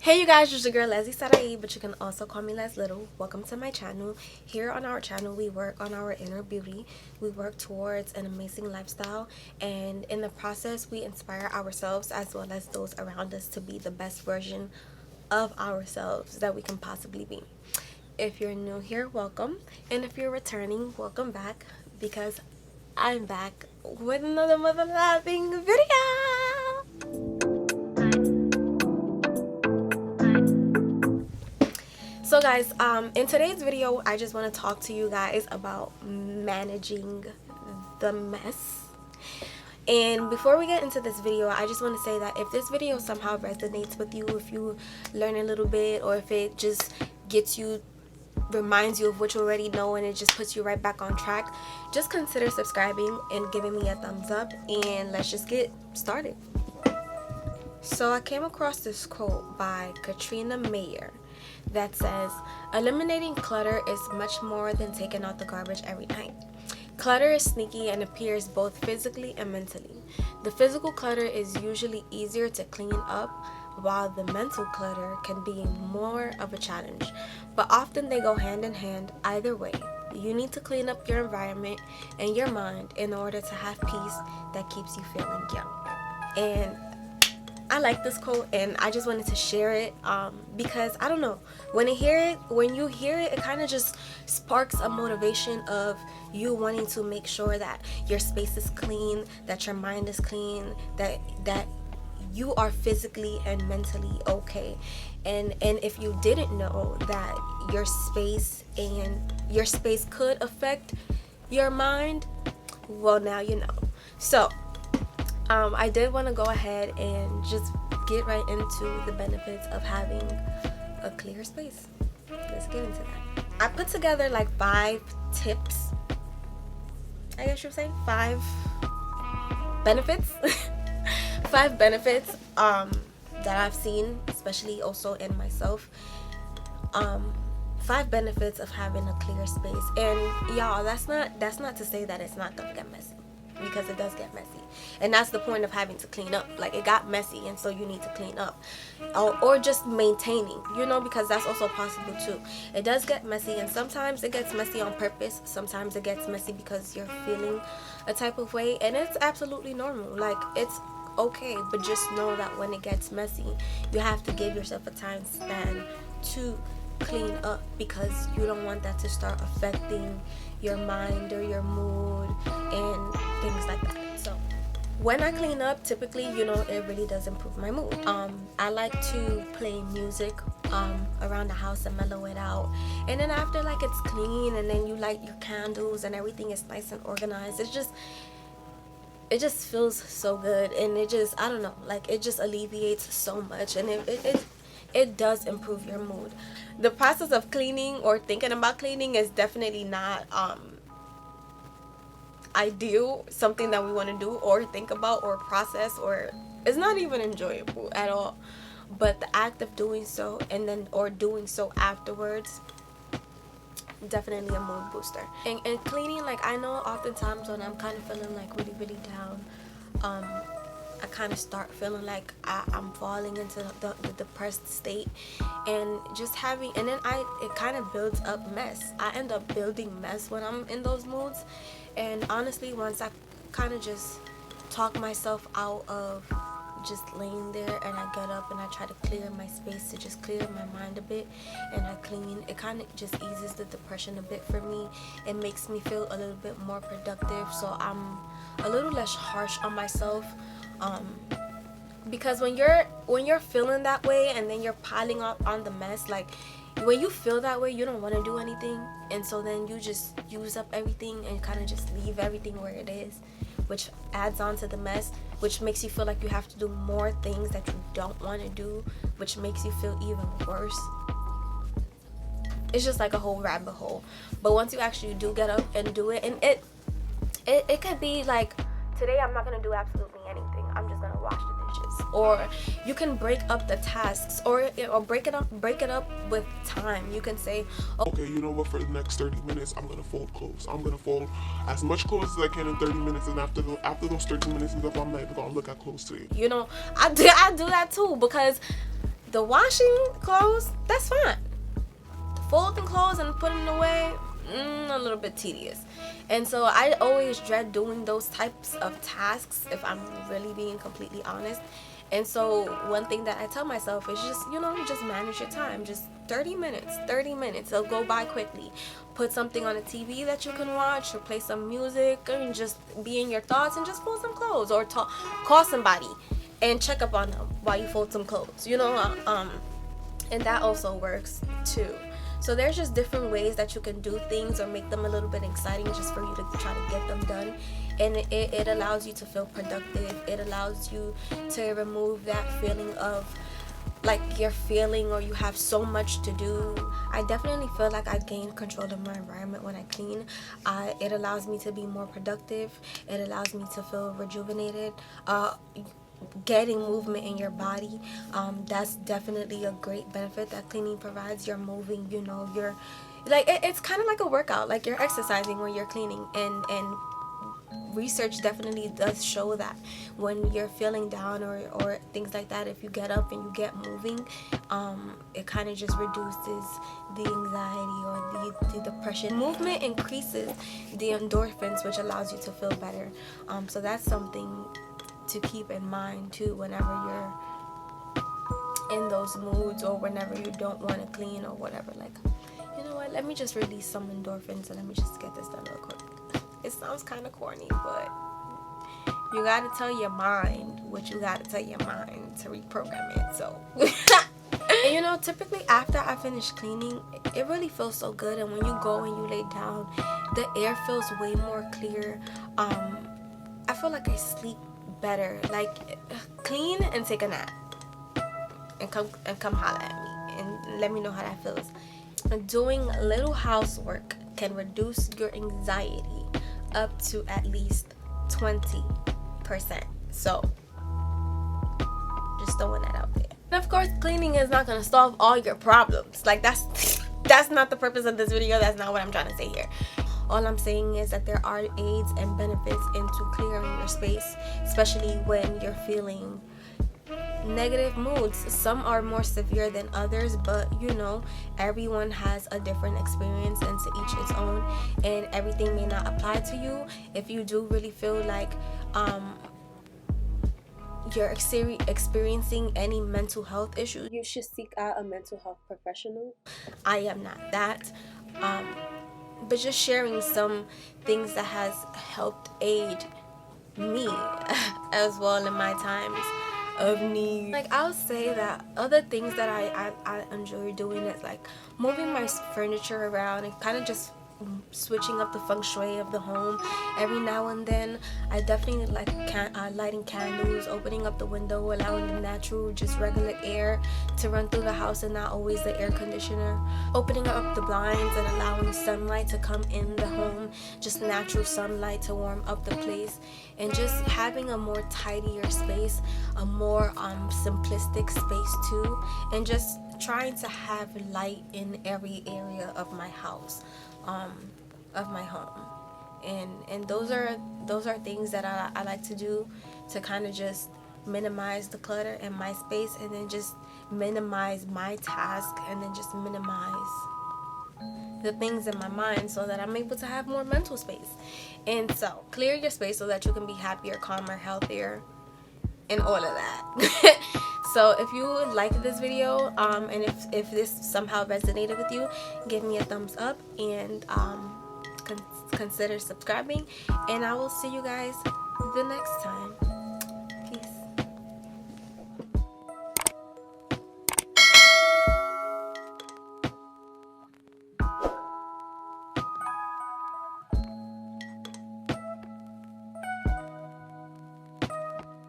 Hey you guys, it's your girl Leslie Sarai, but you can also call me Les Little. Welcome to my channel. Here on our channel, we work on our inner beauty. We work towards an amazing lifestyle, and in the process, we inspire ourselves as well as those around us to be the best version of ourselves that we can possibly be. If you're new here, welcome, and if you're returning, welcome back, because I'm back with another mother laughing video. So guys, in today's video, I just want to talk to you guys about managing the mess. And before we get into this video, I just want to say that if this video somehow resonates with you, if you learn a little bit, or if it just reminds you of what you already know and it just puts you right back on track, just consider subscribing and giving me a thumbs up, and let's just get started. So I came across this quote by Katrina Mayer that says, eliminating clutter is much more than taking out the garbage every night. Clutter is sneaky and appears both physically and mentally. The physical clutter is usually easier to clean up, while the mental clutter can be more of a challenge, but often they go hand in hand. Either way, you need to clean up your environment and your mind in order to have peace that keeps you feeling young. And I like this quote, and I just wanted to share it because I don't know, when you hear it, it kind of just sparks a motivation of you wanting to make sure that your space is clean, that your mind is clean, that you are physically and mentally okay. And if you didn't know that your space could affect your mind, well, now you know. So I did want to go ahead and just get right into the benefits of having a clear space. Let's get into that. I put together like 5 tips, I guess you're saying 5 benefits 5 benefits that I've seen, especially also in myself. 5 benefits of having a clear space. And y'all, that's not to say that it's not gonna get messy, because it does get messy, and that's the point of having to clean up. Like, it got messy, and so you need to clean up, or just maintaining, because that's also possible too. It does get messy, and sometimes it gets messy on purpose. Sometimes it gets messy because you're feeling a type of way, and it's absolutely normal. Like, it's okay, but just know that when it gets messy, you have to give yourself a time span to clean up, because you don't want that to start affecting your mind or your mood and things like that. So when I clean up, typically, it really does improve my mood. I like to play music around the house and mellow it out, and then after, like, it's clean, and then you light your candles and everything is nice and organized, it just feels so good, and I don't know, like, it just alleviates so much, and it does improve your mood. The process of cleaning or thinking about cleaning is definitely not ideal, something that we want to do or think about or process, or it's not even enjoyable at all. But the act of doing so, or doing so afterwards, definitely a mood booster. And cleaning, like, I know oftentimes when I'm kind of feeling like really, really down, I kind of start feeling like I'm falling into the depressed state, and just having, and then it kind of builds up mess. I end up building mess when I'm in those moods, and honestly, once I kind of just talk myself out of just laying there, and I get up and I try to clear my space, to just clear my mind a bit, and I clean, it kind of just eases the depression a bit for me. It makes me feel a little bit more productive, so I'm a little less harsh on myself. Because when you're feeling that way, and then you're piling up on the mess, like, when you feel that way, you don't want to do anything, and so then you just use up everything and kind of just leave everything where it is, which adds on to the mess, which makes you feel like you have to do more things that you don't want to do, which makes you feel even worse. It's just like a whole rabbit hole. But once you actually do get up and do it, and it could be like, today I'm not gonna do absolutely anything, I'm just gonna wash the dishes. Or you can break up the tasks, or break it up with time. You can say, okay, you know what, for the next 30 minutes I'm gonna fold clothes. I'm gonna fold as much clothes as I can in 30 minutes, and after those 30 minutes is up, I'm not even gonna look at clothes today. I do that too, because The washing clothes, that's fine. The folding clothes and putting them away, a little bit tedious. And so I always dread doing those types of tasks, if I'm really being completely honest. And so one thing that I tell myself is just, just manage your time. Just 30 minutes. It'll go by quickly. Put something on the TV that you can watch, or play some music, and just be in your thoughts and just fold some clothes, or call somebody and check up on them while you fold some clothes. And that also works too. So there's just different ways that you can do things or make them a little bit exciting just for you to try to get them done. And it allows you to feel productive. It allows you to remove that feeling of like you're feeling or you have so much to do. I definitely feel like I gain control of my environment when I clean. It allows me to be more productive. It allows me to feel rejuvenated. Getting movement in your body, that's definitely a great benefit that cleaning provides. You're moving, you're like, it's kind of like a workout, like you're exercising when you're cleaning. And research definitely does show that when you're feeling down or things like that, if you get up and you get moving, it kind of just reduces the anxiety or the depression. Movement increases the endorphins, which allows you to feel better. So that's something to keep in mind too whenever you're in those moods, or whenever you don't want to clean or whatever. Like, you know what, let me just release some endorphins and let me just get this done real quick. It sounds kind of corny, but you gotta tell your mind what you gotta tell your mind to reprogram it. So and typically after I finish cleaning, it really feels so good. And when you go and you lay down, the air feels way more clear. I feel like I sleep better. Like, clean and take a nap and come holler at me and let me know how that feels. Doing little housework can reduce your anxiety up to at least 20%. So just throwing that out there. And of course, cleaning is not going to solve all your problems. Like, that's not the purpose of this video. That's not what I'm trying to say here. All I'm saying is that there are aids and benefits into clearing your space, especially when you're feeling negative moods. Some are more severe than others, but everyone has a different experience, and to each its own, and everything may not apply to you. If you do really feel like you're experiencing any mental health issues, you should seek out a mental health professional. I am not that. But just sharing some things that has helped aid me as well in my times of need. Like, I'll say that other things that I enjoy doing is like moving my furniture around and kind of just switching up the feng shui of the home every now and then. I definitely like lighting candles, opening up the window, allowing the natural, just regular air to run through the house and not always the air conditioner. Opening up the blinds and allowing sunlight to come in the home, just natural sunlight to warm up the place, and just having a more tidier space, a more simplistic space too, and just trying to have light in every area of my house, of my home. And those are things that I like to do to kind of just minimize the clutter in my space, and then just minimize my task, and then just minimize the things in my mind, so that I'm able to have more mental space. And so clear your space so that you can be happier, calmer, healthier, and all of that. So if you like this video, and if this somehow resonated with you, give me a thumbs up, and consider subscribing, and I will see you guys the next time.